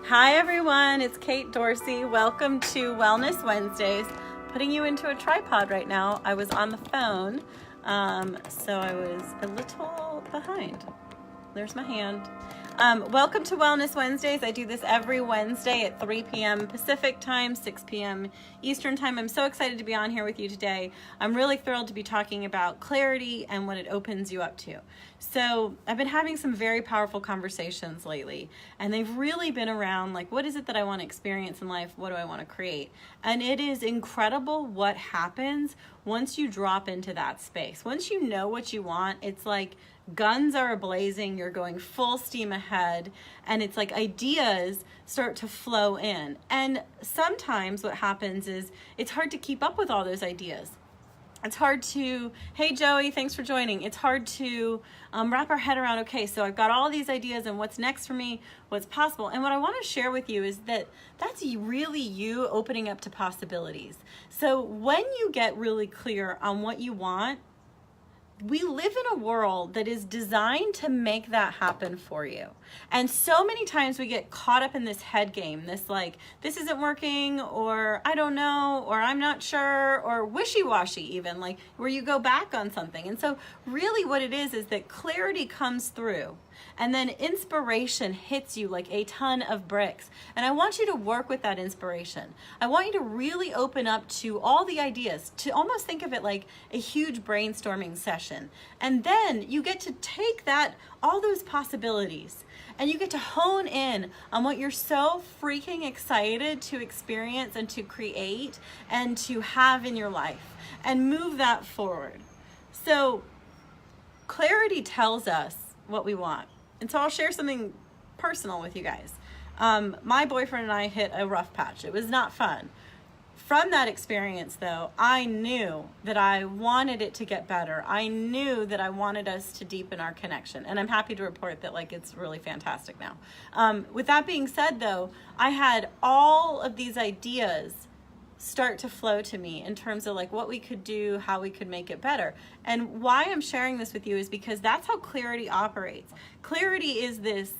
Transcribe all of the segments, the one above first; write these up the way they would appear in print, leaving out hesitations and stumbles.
Hi everyone, it's Kate Dorsey. Welcome to Wellness Wednesdays. Putting you into a tripod right now. I was on the phone, so I was a little behind. There's my hand. Welcome to Wellness Wednesdays. I do this every Wednesday at 3 p.m. Pacific time, 6 p.m. Eastern time. I'm so excited to be on here with you today. I'm really thrilled to be talking about clarity and what it opens you up to. So I've been having some very powerful conversations lately, and they've really been around like, what is it that I want to experience in life? What do I want to create? And it is incredible what happens once you drop into that space. Once you know what you want, it's like guns are ablazing, you're going full steam ahead, and it's like ideas start to flow in. And sometimes what happens is it's hard to keep up with all those ideas. It's hard to, hey Joey, thanks for joining. It's hard to wrap our head around, okay, so I've got all these ideas and what's next for me, what's possible. And what I want to share with you is that that's really you opening up to possibilities. So when you get really clear on what you want, we live in a world that is designed to make that happen for you. And so many times we get caught up in this head game, this like, this isn't working, or I don't know, or I'm not sure, or wishy-washy even, like where you go back on something. And so really what it is that clarity comes through, and then inspiration hits you like a ton of bricks. And I want you to work with that inspiration. I want you to really open up to all the ideas, to almost think of it like a huge brainstorming session. And then you get to take that, all those possibilities, and you get to hone in on what you're so freaking excited to experience and to create and to have in your life, and move that forward. So clarity tells us what we want. And so I'll share something personal with you guys. My boyfriend and I hit a rough patch. It was not fun. From that experience though, I knew that I wanted it to get better. I knew that I wanted us to deepen our connection. And I'm happy to report that like it's really fantastic now. With that being said though, I had all of these ideas start to flow to me in terms of like what we could do, how we could make it better. And why I'm sharing this with you is because that's how clarity operates. Clarity is this,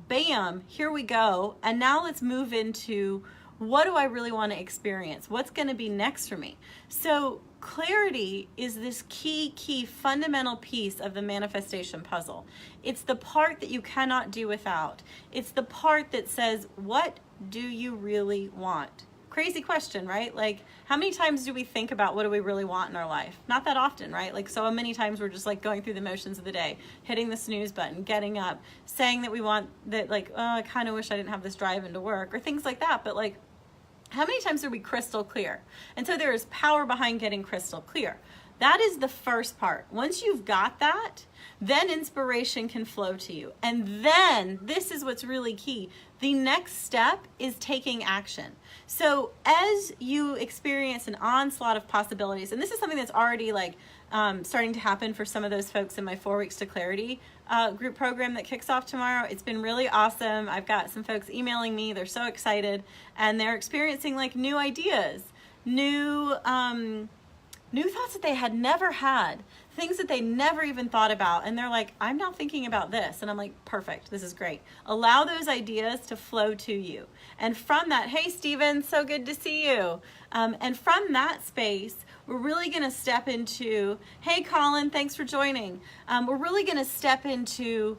bam, here we go. And now let's move into, what do I really want to experience? What's going to be next for me? So clarity is this key fundamental piece of the manifestation puzzle. It's the part that you cannot do without. It's the part that says, what do you really want? Crazy question, right? Like, how many times do we think about what do we really want in our life? Not that often, right? Like, so many times we're just like going through the motions of the day, hitting the snooze button, getting up, saying that we want that, like, oh, I kind of wish I didn't have this drive into work, or things like that. But like, how many times are we crystal clear? And so there is power behind getting crystal clear. That is the first part. Once you've got that, then inspiration can flow to you. And then, this is what's really key, the next step is taking action. So as you experience an onslaught of possibilities, and this is something that's already like starting to happen for some of those folks in my 4 Weeks to Clarity group program that kicks off tomorrow. It's been really awesome. I've got some folks emailing me, they're so excited, and they're experiencing like new ideas, new thoughts that they had never had, things that they never even thought about. And they're like, I'm now thinking about this. And I'm like, perfect, this is great. Allow those ideas to flow to you. And from that, hey, Steven, so good to see you. And from that space, we're really going to step into, hey, Colin, thanks for joining. We're really going to step into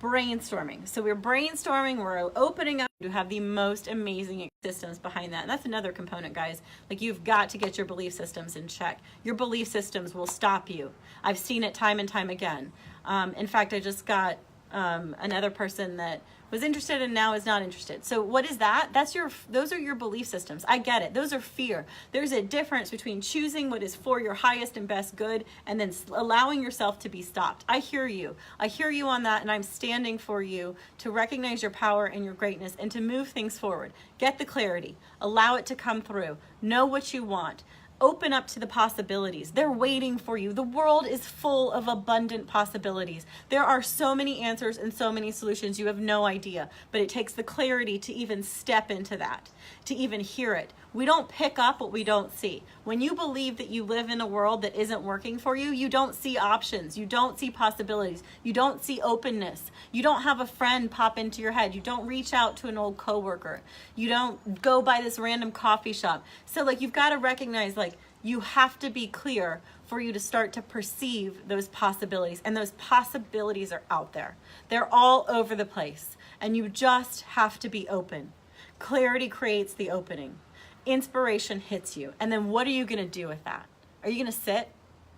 brainstorming. So we're brainstorming, we're opening up to have the most amazing systems behind that. And that's another component, guys. Like, you've got to get your belief systems in check. Your belief systems will stop you. I've seen it time and time again. In fact, I just got another person that was interested and now is not interested. So what is that? Those are your belief systems. I get it. Those are fear. There's a difference between choosing what is for your highest and best good and then allowing yourself to be stopped. I hear you. I hear you on that, and I'm standing for you to recognize your power and your greatness and to move things forward. Get the clarity. Allow it to come through. Know what you want. Open up to the possibilities. They're waiting for you. The world is full of abundant possibilities. There are so many answers and so many solutions. You have no idea, but it takes the clarity to even step into that, to even hear it. We don't pick up what we don't see. When you believe that you live in a world that isn't working for you, you don't see options. You don't see possibilities. You don't see openness. You don't have a friend pop into your head. You don't reach out to an old coworker. You don't go by this random coffee shop. So like, you've got to recognize, like, you have to be clear for you to start to perceive those possibilities. And those possibilities are out there. They're all over the place. And you just have to be open. Clarity creates the opening. Inspiration hits you. And then what are you going to do with that? Are you going to sit?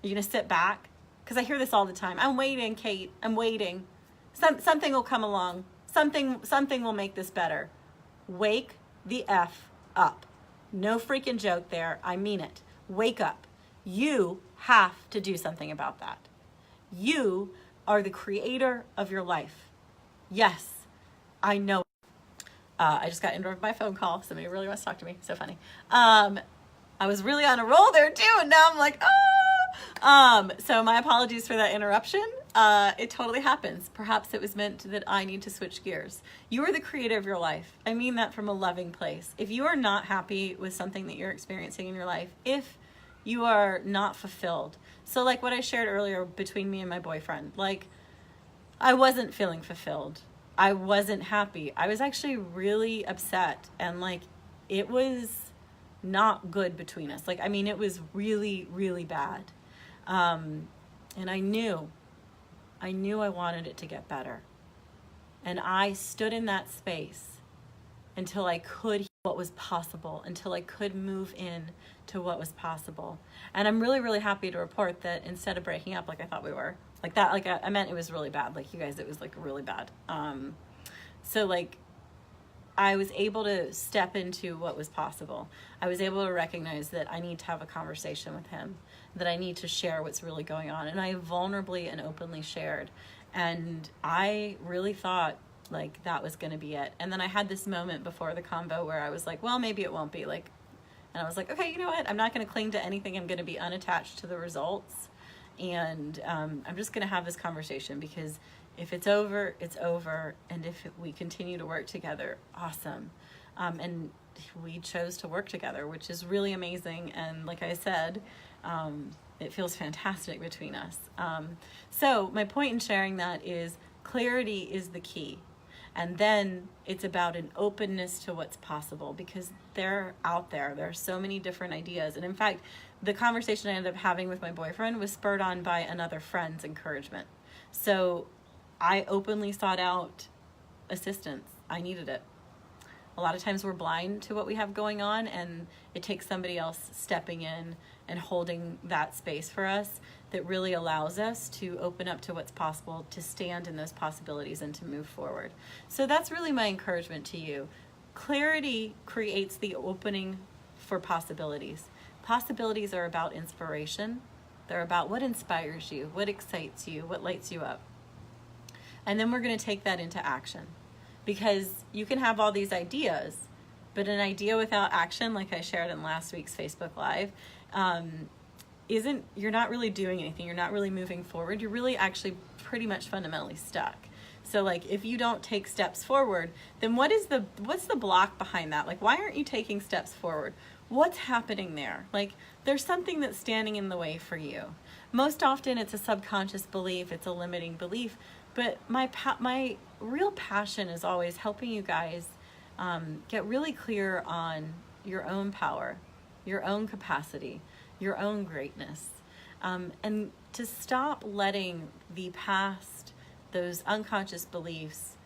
Are you going to sit back? Because I hear this all the time. I'm waiting, Kate. I'm waiting. Something will come along. Something will make this better. Wake the F up. No freaking joke there. I mean it. Wake up. You have to do something about that. You are the creator of your life. Yes, I know. I just got interrupted by a phone call. Somebody really wants to talk to me. So funny. I was really on a roll there too, and now I'm like, oh. So my apologies for that interruption. It totally happens. Perhaps it was meant that I need to switch gears. You are the creator of your life. I mean that from a loving place. If you are not happy with something that you're experiencing in your life, if you are not fulfilled. So like what I shared earlier between me and my boyfriend, like I wasn't feeling fulfilled. I wasn't happy. I was actually really upset, and like it was not good between us. Like, I mean, it was really, really bad. And I knew I wanted it to get better. And I stood in that space until I could hear what was possible, until I could move in to what was possible. And I'm really, really happy to report that instead of breaking up like I thought we were, like that, like I meant it was really bad. Like, you guys, it was like really bad. So like I was able to step into what was possible. I was able to recognize that I need to have a conversation with him, that I need to share what's really going on. And I vulnerably and openly shared. And I really thought like that was going to be it. And then I had this moment before the convo where I was like, well, maybe it won't be, like, and I was like, okay, you know what? I'm not going to cling to anything. I'm going to be unattached to the results. And I'm just going to have this conversation, because if it's over, it's over. And if we continue to work together, awesome. And we chose to work together, which is really amazing. And like I said, it feels fantastic between us. So my point in sharing that is clarity is the key. And then it's about an openness to what's possible, because they're out there. There are so many different ideas. And in fact, the conversation I ended up having with my boyfriend was spurred on by another friend's encouragement. So I openly sought out assistance. I needed it. A lot of times we're blind to what we have going on, and it takes somebody else stepping in and holding that space for us that really allows us to open up to what's possible, to stand in those possibilities and to move forward. So that's really my encouragement to you. Clarity creates the opening for possibilities. Possibilities are about inspiration. They're about what inspires you, what excites you, what lights you up. And then we're going to take that into action, because you can have all these ideas, but an idea without action, like I shared in last week's Facebook Live, you're not really doing anything. You're not really moving forward. You're really actually pretty much fundamentally stuck. So like, if you don't take steps forward, then what's the block behind that? Like, why aren't you taking steps forward? What's happening there? Like, there's something that's standing in the way for you. Most often it's a subconscious belief, it's a limiting belief, but my real passion is always helping you guys get really clear on your own power, your own capacity, your own greatness, and to stop letting the past, those unconscious beliefs,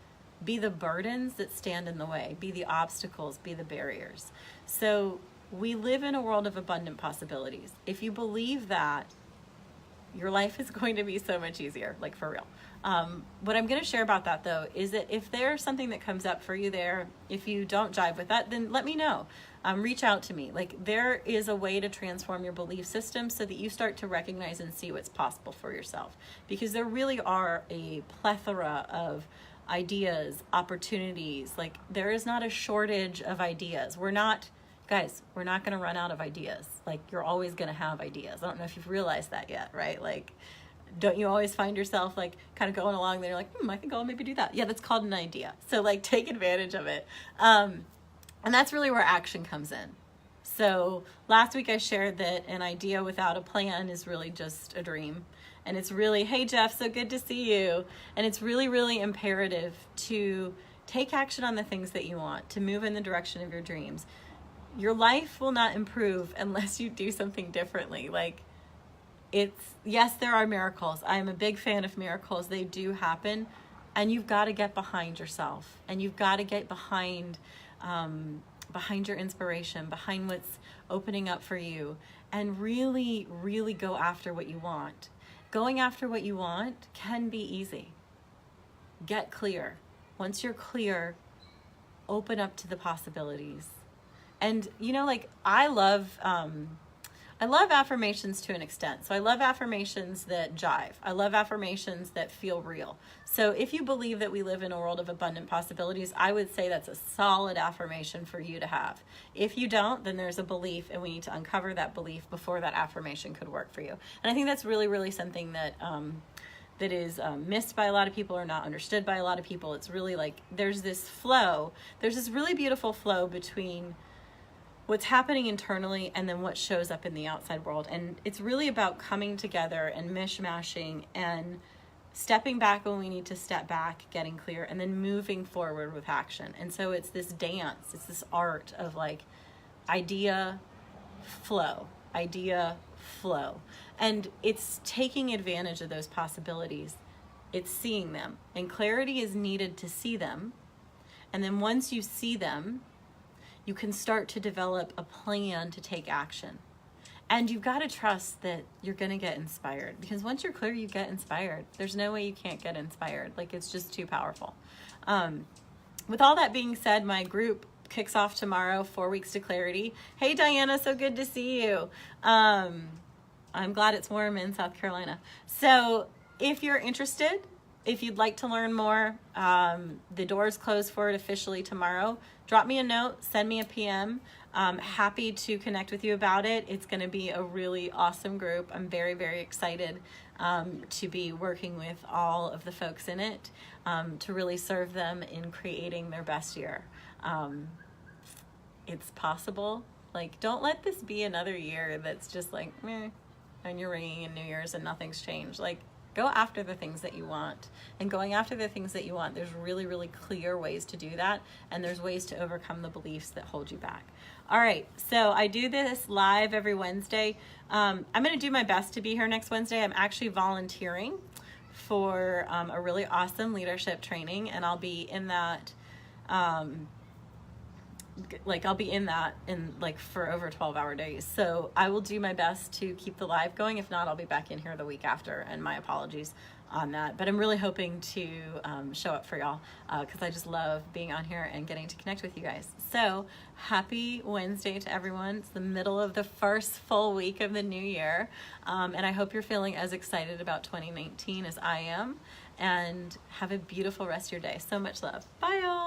be the burdens that stand in the way, be the obstacles, be the barriers. So we live in a world of abundant possibilities. If you believe that, your life is going to be so much easier, like for real. What I'm going to share about that, though, is that if there's something that comes up for you there, if you don't jive with that, then let me know. Reach out to me. Like, there is a way to transform your belief system so that you start to recognize and see what's possible for yourself. Because there really are a plethora of ideas, opportunities. Like, there is not a shortage of ideas. We're not guys, we're not going to run out of ideas. Like, you're always going to have ideas. I don't know if you've realized that yet, right? Like, don't you always find yourself like kind of going along there, you're like, I think I'll maybe do that. Yeah, that's called an idea. So like, take advantage of it. And that's really where action comes in. So last week I shared that an idea without a plan is really just a dream. And it's really, hey Jeff, so good to see you. And it's really, really imperative to take action on the things that you want, to move in the direction of your dreams. Your life will not improve unless you do something differently. Like, yes, there are miracles. I'm a big fan of miracles. They do happen. And you've got to get behind yourself. And you've got to get behind your inspiration, behind what's opening up for you. And really, really go after what you want. Going after what you want can be easy. Get clear. Once you're clear, open up to the possibilities. And, like, I love affirmations to an extent. So I love affirmations that jive. I love affirmations that feel real. So if you believe that we live in a world of abundant possibilities, I would say that's a solid affirmation for you to have. If you don't, then there's a belief, and we need to uncover that belief before that affirmation could work for you. And I think that's really, really something that that is missed by a lot of people or not understood by a lot of people. It's really like there's this really beautiful flow between what's happening internally and then what shows up in the outside world. And it's really about coming together and mishmashing and stepping back when we need to step back, getting clear, and then moving forward with action. And so it's this dance, it's this art of like idea flow. And it's taking advantage of those possibilities. It's seeing them. And clarity is needed to see them. And then once you see them, you can start to develop a plan to take action. And you've got to trust that you're going to get inspired, because once you're clear, you get inspired. There's no way you can't get inspired. Like, it's just too powerful. With all that being said, my group kicks off tomorrow, 4 weeks to clarity. Hey, Diana, so good to see you. I'm glad it's warm in South Carolina. So if you're interested, if you'd like to learn more, the doors close for it officially tomorrow. Drop me a note, send me a PM. Happy to connect with you about it. It's going to be a really awesome group. I'm very, very excited to be working with all of the folks in it, to really serve them in creating their best year. It's possible. Like, don't let this be another year that's just like, meh, and you're ringing in New Year's and nothing's changed. Like, go after the things that you want. And going after the things that you want, there's really, really clear ways to do that. And there's ways to overcome the beliefs that hold you back. All right, so I do this live every Wednesday. I'm going to do my best to be here next Wednesday. I'm actually volunteering for a really awesome leadership training, and I'll be in that for over 12-hour days. So I will do my best to keep the live going. If not, I'll be back in here the week after, and my apologies on that. But I'm really hoping to show up for y'all, because I just love being on here and getting to connect with you guys. So happy Wednesday to everyone. It's the middle of the first full week of the new year. And I hope you're feeling as excited about 2019 as I am. And have a beautiful rest of your day. So much love. Bye, y'all.